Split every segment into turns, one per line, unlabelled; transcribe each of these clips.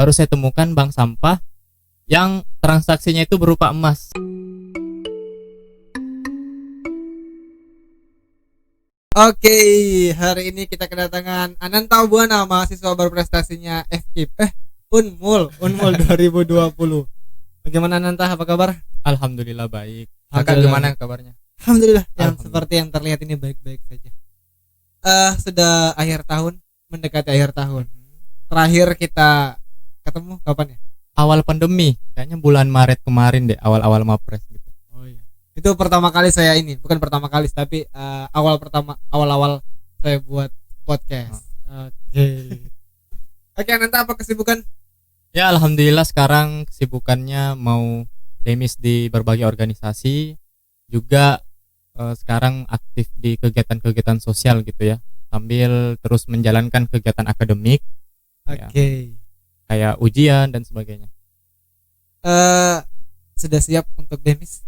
baru saya temukan bank sampah yang transaksinya itu berupa emas.
Oke, hari ini kita kedatangan Ananta Buana, mahasiswa berprestasinya FKIP Unmul 2020. Bagaimana Ananta, apa kabar?
Alhamdulillah baik. Kakak
Alhamdulillah.
gimana kabarnya?
Alhamdulillah, yang
Alhamdulillah.
seperti yang terlihat ini baik-baik saja. Sudah akhir tahun, mendekati akhir tahun. Terakhir kita ketemu kapan ya?
Awal pandemi, kayaknya bulan Maret kemarin deh, awal-awal Mapres gitu.
Oh iya. Itu pertama kali saya ini, bukan pertama kali tapi awal-awal saya buat podcast. Oke. Oke, Ananta, apa kesibukan?
Ya alhamdulillah sekarang kesibukannya mau demis di berbagai organisasi, juga sekarang aktif di kegiatan-kegiatan sosial gitu ya, sambil terus menjalankan kegiatan akademik.
Oke.
Kayak ujian dan sebagainya.
Sudah siap untuk demis?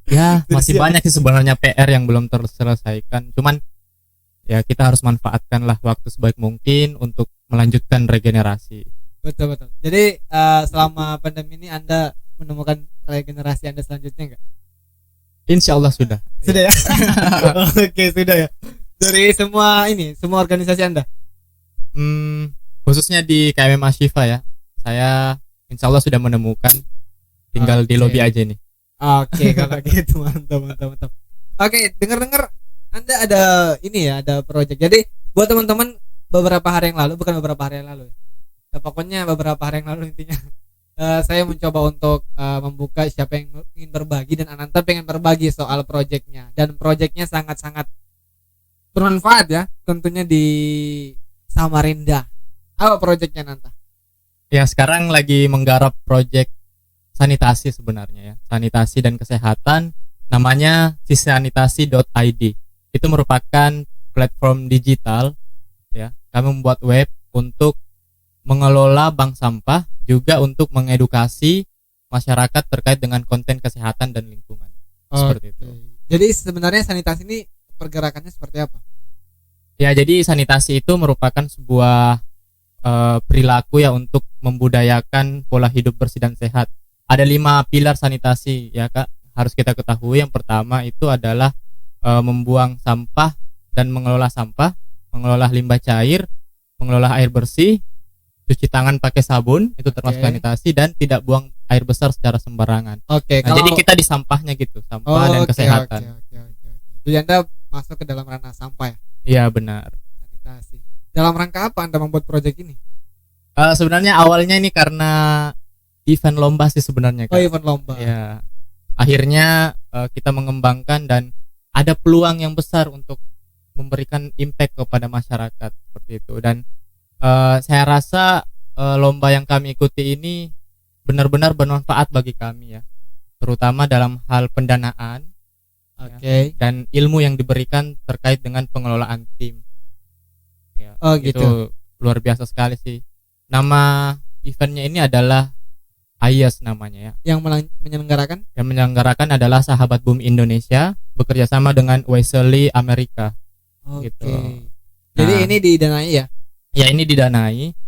Ya masih
Siap.
banyak sih sebenarnya PR yang belum terselesaikan. Cuman ya kita harus manfaatkanlah waktu sebaik mungkin untuk melanjutkan regenerasi.
Betul. Jadi selama pandemi ini Anda menemukan regenerasi Anda selanjutnya enggak?
Insya Allah sudah.
Sudah ya. Oke, sudah ya. Dari semua organisasi Anda.
Khususnya di KMM Ashifa ya, saya insya Allah sudah menemukan, tinggal di
Oke.
lobby aja nih.
Oke, kalau gitu mantap. Oke, dengar ada ada project. Jadi buat teman-teman beberapa hari yang lalu ya, pokoknya beberapa hari yang lalu intinya saya mencoba untuk membuka siapa yang ingin berbagi, dan Ananta pengen berbagi soal projectnya, dan projectnya sangat-sangat bermanfaat ya, tentunya di Samarinda. Apa projectnya Ananta?
Ya sekarang lagi menggarap project sanitasi sebenarnya ya, sanitasi dan kesehatan, namanya sisanitasi.id. Itu merupakan platform digital ya, kami membuat web untuk mengelola bank sampah, juga untuk mengedukasi masyarakat terkait dengan konten kesehatan dan lingkungan. Seperti itu.
Jadi sebenarnya sanitasi ini pergerakannya seperti apa?
Ya jadi sanitasi itu merupakan sebuah perilaku ya untuk membudayakan pola hidup bersih dan sehat. Ada 5 pilar sanitasi ya Kak, harus kita ketahui. Yang pertama itu adalah membuang sampah dan mengelola sampah, mengelola limbah cair, mengelola air bersih, cuci tangan pakai sabun, itu termasuk
Oke.
sanitasi, dan tidak buang air besar secara sembarangan.
Oke,
Nah, jadi kita di sampahnya gitu, sampah dan kesehatan.
Oke. Jadi Anda masuk ke dalam ranah sampah ya,
Iya benar.
sanitasi. Dalam rangka apa Anda membuat proyek ini?
Sebenarnya awalnya ini karena event lomba sih sebenarnya Kak.
Oh, event lomba.
Ya, akhirnya kita mengembangkan dan ada peluang yang besar untuk memberikan impact kepada masyarakat seperti itu. Dan saya rasa lomba yang kami ikuti ini benar-benar bermanfaat bagi kami ya, terutama dalam hal pendanaan
Oke.
dan ilmu yang diberikan terkait dengan pengelolaan tim. Ya,
Oh, gitu.
itu luar biasa sekali sih. Nama eventnya ini adalah AYAS namanya ya.
Yang menyelenggarakan?
Yang menyelenggarakan adalah Sahabat Bumi Indonesia bekerja sama dengan Wesley Amerika.
Oke.
Gitu.
Jadi
Nah.
ini didanai ya?
Ya ini didanai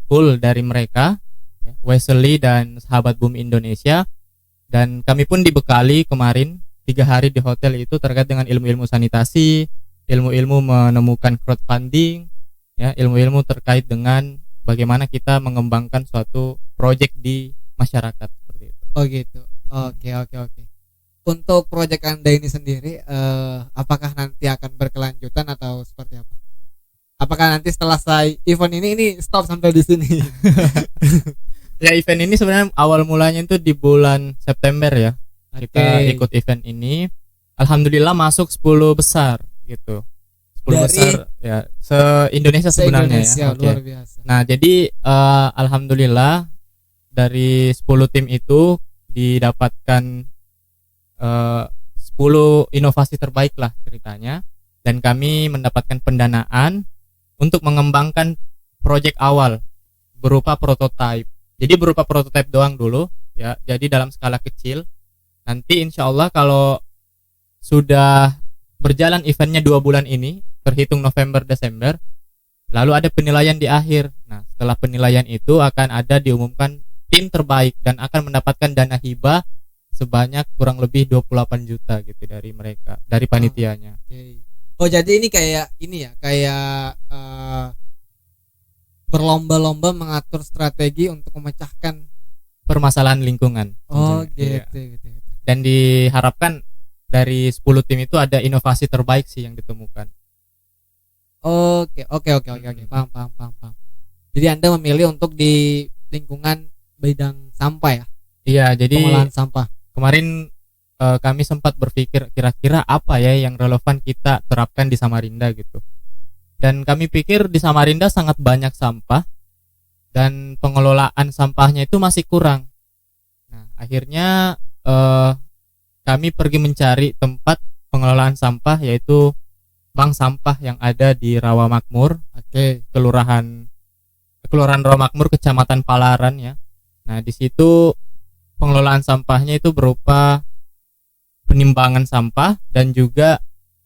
full dari mereka ya, Wesley dan Sahabat Bumi Indonesia, dan kami pun dibekali kemarin 3 hari di hotel itu terkait dengan ilmu-ilmu sanitasi, ilmu-ilmu menemukan crowdfunding ya, ilmu-ilmu terkait dengan bagaimana kita mengembangkan suatu proyek di masyarakat seperti itu.
Oh gitu. Oke. Untuk proyek Anda ini sendiri, apakah nanti akan berkelanjutan atau seperti apa? Apakah nanti setelah event ini stop sampai di sini?
Ya event ini sebenarnya awal mulanya itu di bulan September ya. Kita
Oke.
ikut event ini, alhamdulillah masuk 10 besar gitu. 10
Dari
besar ya se-Indonesia sebenarnya
Se-Indonesia,
ya. Oke.
luar biasa.
Nah, jadi alhamdulillah dari 10 tim itu didapatkan 10 inovasi terbaik lah ceritanya, dan kami mendapatkan pendanaan untuk mengembangkan proyek awal berupa prototipe. Jadi berupa prototipe doang dulu ya. Jadi dalam skala kecil. Nanti insya Allah kalau sudah berjalan eventnya 2 bulan ini, terhitung November Desember, Lalu ada penilaian di akhir. Nah, setelah penilaian itu akan ada diumumkan tim terbaik dan akan mendapatkan dana hibah sebanyak kurang lebih 28 juta gitu dari mereka, dari panitianya.
Oke. Oh, jadi ini kayak berlomba-lomba mengatur strategi untuk memecahkan.
Permasalahan lingkungan.
Oh,
Iya.
gitu.
Dan diharapkan dari 10 tim itu ada inovasi terbaik sih yang ditemukan.
Oke. Paham. Jadi Anda memilih untuk di lingkungan bidang sampah ya,
Iya, jadi
pengolahan sampah.
kemarin kami sempat berpikir kira-kira apa ya yang relevan kita terapkan di Samarinda gitu. Dan kami pikir di Samarinda sangat banyak sampah dan pengelolaan sampahnya itu masih kurang. Nah, akhirnya kami pergi mencari tempat pengelolaan sampah, yaitu bank sampah yang ada di Rawamakmur,
Oke.
Kelurahan Rawamakmur, Kecamatan Palaran ya. Nah, di situ pengelolaan sampahnya itu berupa penimbangan sampah dan juga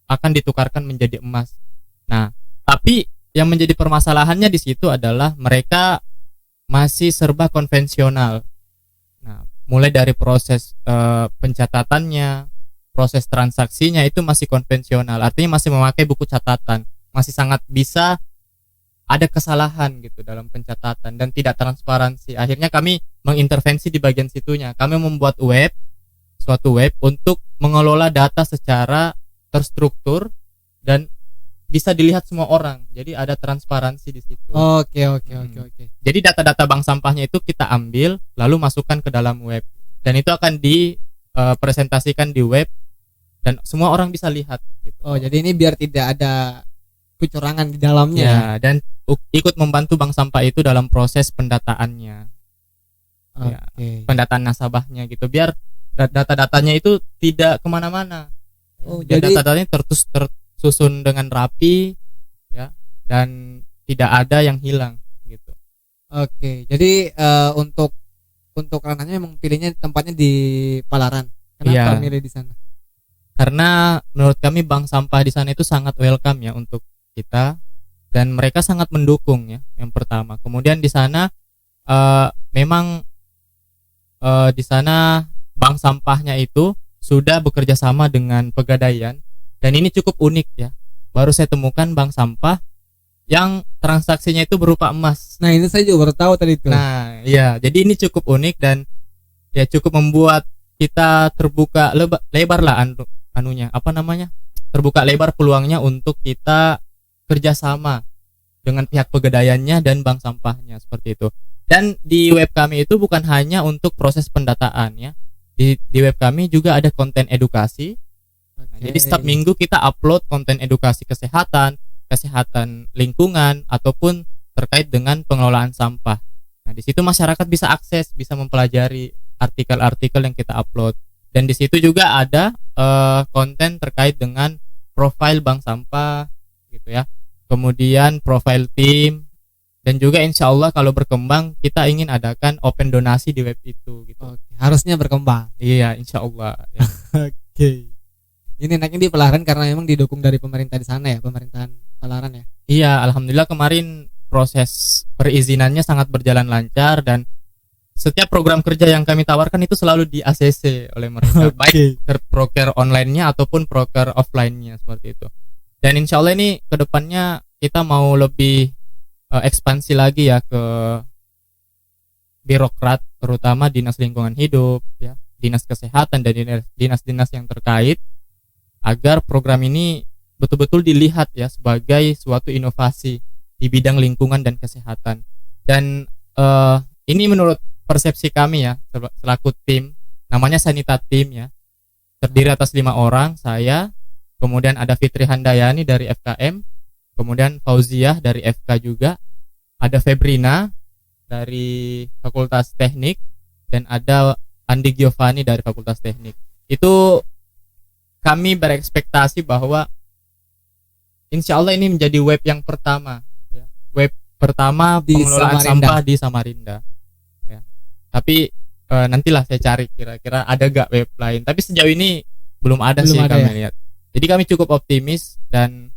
akan ditukarkan menjadi emas. Nah, tapi yang menjadi permasalahannya di situ adalah mereka masih serba konvensional. Nah, mulai dari proses pencatatannya, proses transaksinya itu masih konvensional. Artinya masih memakai buku catatan, masih sangat bisa ada kesalahan gitu dalam pencatatan dan tidak transparansi. Akhirnya kami mengintervensi di bagian situnya. Kami membuat suatu web untuk mengelola data secara terstruktur dan bisa dilihat semua orang. Jadi ada transparansi di situ.
Oke.
Jadi data-data bank sampahnya itu kita ambil lalu masukkan ke dalam web dan itu akan dipresentasikan di web dan semua orang bisa lihat gitu.
Oh, jadi ini biar tidak ada kecurangan di dalamnya.
Ya, dan ikut membantu bank sampah itu dalam proses pendataannya. Ya, pendataan nasabahnya gitu biar data-datanya itu tidak kemana-mana.
Oh,
Biar
jadi
data-datanya tersusun dengan rapi ya dan tidak ada yang hilang gitu.
oke. Jadi untuk ranahnya memang pilihnya tempatnya di Palaran. Kenapa
Iya.
milih di sana?
Karena menurut kami bank sampah di sana itu sangat welcome ya untuk kita dan mereka sangat mendukung ya yang pertama. Kemudian di sana memang di sana bank sampahnya itu sudah bekerja sama dengan Pegadaian dan ini cukup unik ya. Baru saya temukan bank sampah yang transaksinya itu berupa emas.
Nah, ini saya juga baru tahu tadi itu.
Nah, iya, jadi ini cukup unik dan ya cukup membuat kita terbuka lebar lah anunya, apa namanya? Terbuka lebar peluangnya untuk kita kerjasama dengan pihak Pegadaiannya dan bank sampahnya seperti itu. Dan di web kami itu bukan hanya untuk proses pendataan ya. Di web kami juga ada konten edukasi. Nah, jadi setiap minggu kita upload konten edukasi kesehatan lingkungan ataupun terkait dengan pengelolaan sampah. Nah, di situ masyarakat bisa akses, bisa mempelajari artikel-artikel yang kita upload. Dan di situ juga ada konten terkait dengan profil bank sampah gitu ya. Kemudian profil tim dan juga insya Allah kalau berkembang kita ingin adakan open donasi di web itu gitu.
Oke, harusnya berkembang.
Iya, insya Allah ya.
Oke. Ini enaknya di Palaran karena memang didukung dari pemerintah di sana ya, pemerintahan Palaran ya.
Iya, alhamdulillah kemarin proses perizinannya sangat berjalan lancar dan setiap program kerja yang kami tawarkan itu selalu di ACC oleh mereka, baik proker online-nya ataupun proker offline-nya seperti itu. Dan insya Allah ini kedepannya kita mau lebih ekspansi lagi ya ke birokrat, terutama dinas lingkungan hidup, ya, dinas kesehatan dan dinas-dinas yang terkait, agar program ini betul-betul dilihat ya sebagai suatu inovasi di bidang lingkungan dan kesehatan. Dan ini menurut persepsi kami ya selaku tim, namanya Sanita Team ya, terdiri atas 5 orang, saya, kemudian ada Fitri Handayani dari FKM, kemudian Fauziah dari FK juga, ada Febrina dari Fakultas Teknik, dan ada Andi Giovanni dari Fakultas Teknik. Itu kami berekspektasi bahwa insya Allah ini menjadi web yang pertama ya. Web pertama
Di
pengelolaan
Samarinda.
sampah di Samarinda ya. Tapi nantilah saya cari kira-kira ada gak web lain, tapi sejauh ini belum ada sih
Belum ada
kami
ya?
lihat. Jadi kami cukup optimis dan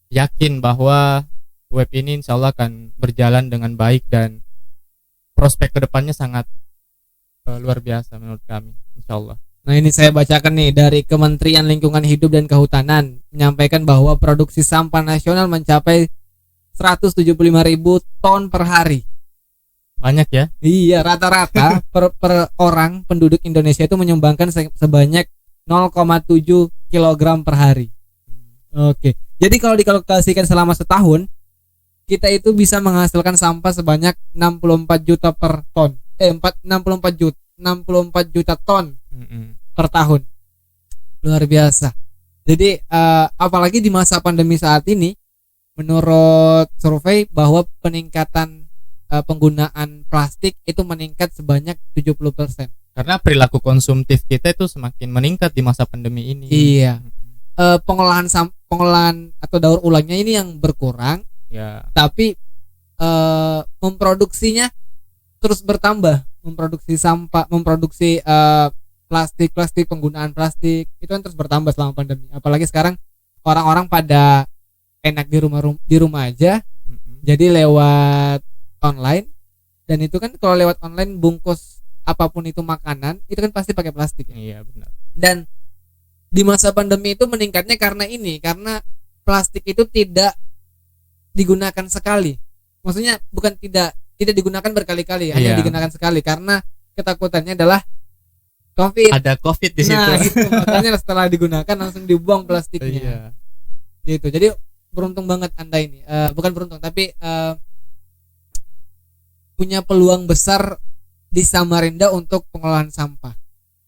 yakin bahwa web ini insya Allah akan berjalan dengan baik dan prospek kedepannya sangat luar biasa menurut kami, insya Allah.
Nah, ini saya bacakan nih dari Kementerian Lingkungan Hidup dan Kehutanan menyampaikan bahwa produksi sampah nasional mencapai 175.000 ton per hari.
Banyak ya?
Iya, rata-rata per orang penduduk Indonesia itu menyumbangkan sebanyak 0,7 kilogram per hari. Oke. Jadi kalau dikalkulasikan selama setahun, kita itu bisa menghasilkan sampah sebanyak 64 juta per ton. 64 juta ton per tahun. Luar biasa. Jadi apalagi di masa pandemi saat ini, menurut survei bahwa peningkatan penggunaan plastik itu meningkat sebanyak 70%.
Karena perilaku konsumtif kita itu semakin meningkat di masa pandemi ini.
Iya. Pengolahan atau daur ulangnya ini yang berkurang.
Ya.
Tapi memproduksinya terus bertambah, memproduksi sampah, memproduksi plastik, penggunaan plastik itu kan terus bertambah selama pandemi. Apalagi sekarang orang-orang pada enak di rumah aja. Jadi lewat online, dan itu kan kalau lewat online bungkus apapun itu makanan itu kan pasti pakai plastik.
Iya, benar.
Dan di masa pandemi itu meningkatnya karena plastik itu tidak digunakan sekali. Maksudnya bukan tidak digunakan berkali-kali, hanya digunakan sekali karena ketakutannya adalah COVID.
Ada COVID di situ.
Nah, gitu. Makanya setelah digunakan langsung dibuang plastiknya. Gitu. Jadi beruntung banget Anda ini. Bukan beruntung, tapi punya peluang besar di Samarinda untuk pengolahan sampah.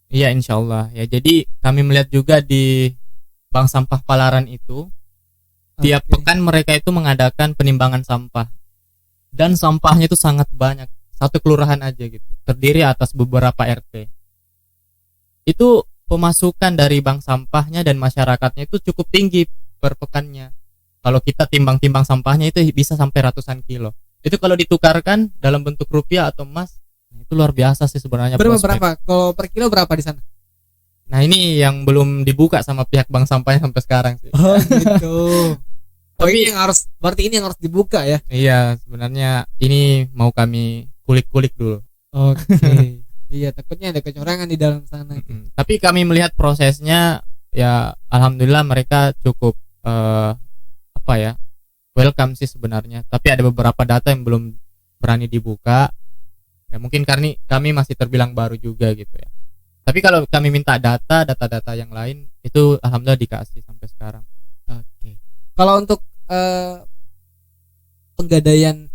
Iya, insya Allah ya. Jadi kami melihat juga di Bank Sampah Palaran itu tiap pekan mereka itu mengadakan penimbangan sampah, dan sampahnya itu sangat banyak, satu kelurahan aja gitu, terdiri atas beberapa RT. Itu pemasukan dari bank sampahnya dan masyarakatnya itu cukup tinggi per pekannya. Kalau kita timbang-timbang sampahnya itu bisa sampai ratusan kilo. Itu kalau ditukarkan dalam bentuk rupiah atau emas, itu luar biasa sih sebenarnya.
Berapa? Kalau per kilo berapa di sana?
Nah, ini yang belum dibuka sama pihak bank sampahnya sampai sekarang sih.
Oh, gitu.
Tapi
berarti ini yang harus dibuka ya?
Iya, sebenarnya ini mau kami kulik-kulik dulu.
Oke. Iya, takutnya ada kecurangan di dalam sana.
Tapi kami melihat prosesnya ya, alhamdulillah mereka cukup welcome sih sebenarnya. Tapi ada beberapa data yang belum berani dibuka. Ya mungkin karena kami masih terbilang baru juga gitu ya. Tapi kalau kami minta data yang lain itu alhamdulillah dikasih sampai sekarang.
Oke. Kalau untuk penggadaian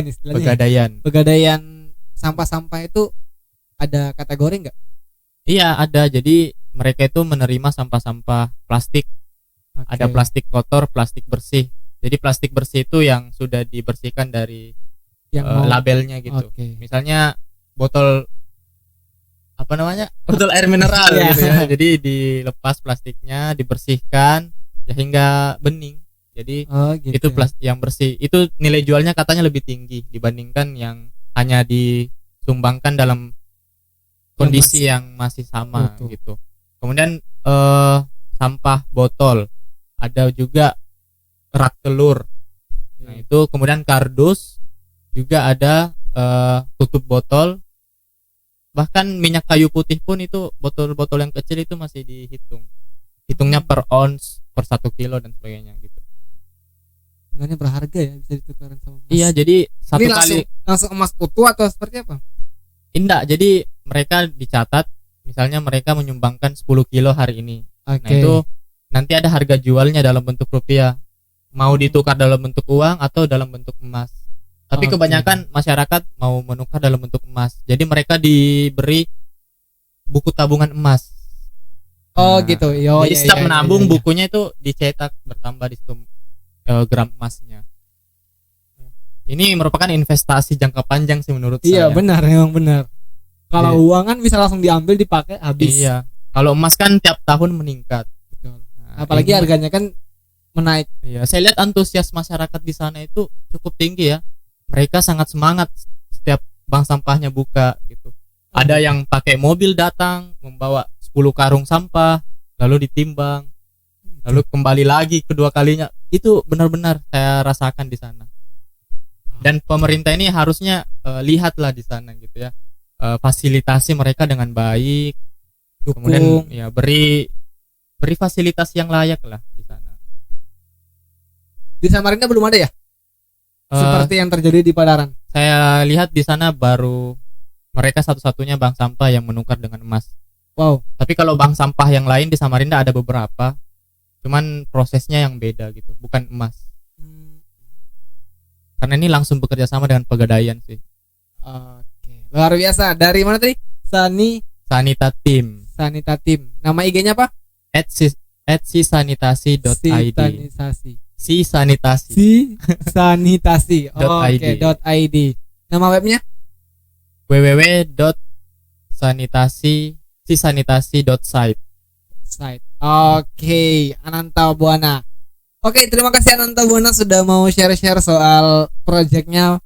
istilahnya. Penggadaian sampah-sampah itu ada kategori nggak?
Iya, ada. Jadi mereka itu menerima sampah-sampah plastik. Ada plastik kotor, plastik bersih. Jadi plastik bersih itu yang sudah dibersihkan dari labelnya gitu. Misalnya botol botol air mineral gitu ya. Jadi dilepas plastiknya, dibersihkan ya hingga bening. Jadi itu plastik yang bersih. Itu nilai jualnya katanya lebih tinggi dibandingkan yang hanya disumbangkan dalam kondisi yang masih sama gitu. Kemudian sampah botol, ada juga rak telur. Nah, itu kemudian kardus, juga ada tutup botol, bahkan minyak kayu putih pun itu botol-botol yang kecil itu masih hitungnya per ons, per 1 kilo dan sebagainya gitu.
Sebenarnya berharga ya, bisa ditukarkan sama emas.
Iya, jadi satu
ini
kali
langsung emas utuh atau seperti apa?
Indah, jadi mereka dicatat misalnya mereka menyumbangkan 10 kilo hari ini. Nah, itu nanti ada harga jualnya dalam bentuk rupiah. Mau ditukar dalam bentuk uang atau dalam bentuk emas. Tapi kebanyakan masyarakat mau menukar dalam bentuk emas. Jadi mereka diberi buku tabungan emas.
Gitu.
Jadi setiap menabung bukunya itu dicetak bertambah di situ gram emasnya. Ini merupakan investasi jangka panjang sih menurut saya.
Iya, benar, memang benar. Kalau uang kan bisa langsung diambil, dipakai, habis.
Iya. Kalau emas kan tiap tahun meningkat.
Betul. Apalagi harganya kan menaik.
Iya, saya lihat antusias masyarakat di sana itu cukup tinggi ya. Mereka sangat semangat setiap bank sampahnya buka gitu. Ada yang pakai mobil datang membawa 10 karung sampah, lalu ditimbang, lalu kembali lagi kedua kalinya. Itu benar-benar saya rasakan di sana. Dan pemerintah ini harusnya lihatlah di sana gitu ya, fasilitasi mereka dengan baik, kemudian
Dukung.
ya beri fasilitas yang layak lah di sana.
Di Samarinda belum ada ya?
Eh,
Seperti yang terjadi di Padalarang.
saya lihat di sana baru mereka satu-satunya bank sampah yang menukar dengan emas.
Wow.
Tapi kalau bank sampah yang lain di Samarinda ada beberapa, cuman prosesnya yang beda gitu, bukan emas. Karena ini langsung bekerja sama dengan Pegadaian sih.
Oke. Luar biasa. Dari mana tadi?
Sanita Team
Sanita Tim. Nama IG-nya apa?
@sisanitasi.id.
Sanitasi.
Si sanitasi.
Si sanitasi.
.id.
Oke, .id. Nama webnya?
sisanitasi.site.
Site. Oke, Ananta Buana. Oke, terima kasih Ananta Buana sudah mau share-share soal projectnya.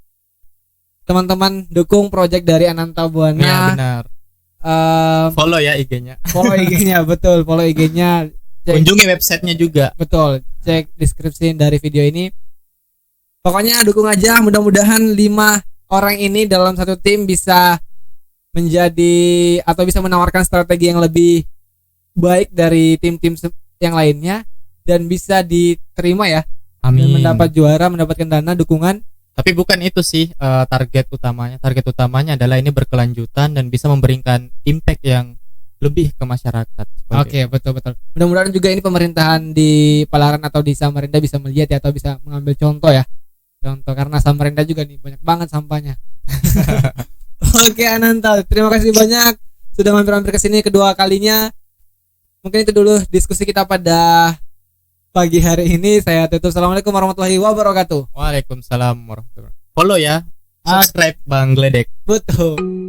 Teman-teman dukung project dari Ananta
Ya
Buana.
benar.
Em,
Follow ya IG-nya.
follow IG-nya, betul. Follow IG-nya. Cek-
Kunjungi websitenya juga.
Betul. Cek deskripsi dari video ini. Pokoknya dukung aja. Mudah-mudahan 5 orang ini dalam satu tim bisa menjadi atau bisa menawarkan strategi yang lebih baik dari tim-tim yang lainnya dan bisa diterima ya. Dan
Amin.
mendapat juara, mendapatkan dana, dukungan.
Tapi bukan itu sih target utamanya. Target utamanya adalah ini berkelanjutan dan bisa memberikan impact yang lebih ke masyarakat.
Oke, betul-betul. Mudah-mudahan juga ini pemerintahan di Palaran atau di Samarinda bisa melihat ya atau bisa mengambil contoh ya. Contoh karena Samarinda juga nih banyak banget sampahnya. Oke, Ananta, terima kasih banyak sudah mampir-mampir ke sini kedua kalinya. Mungkin itu dulu diskusi kita pada pagi hari ini. Saya tutup. Assalamualaikum warahmatullahi wabarakatuh.
Waalaikumsalam warahmatullahi wabarakatuh. Follow ya. Subscribe Bang Gledek.
Betul.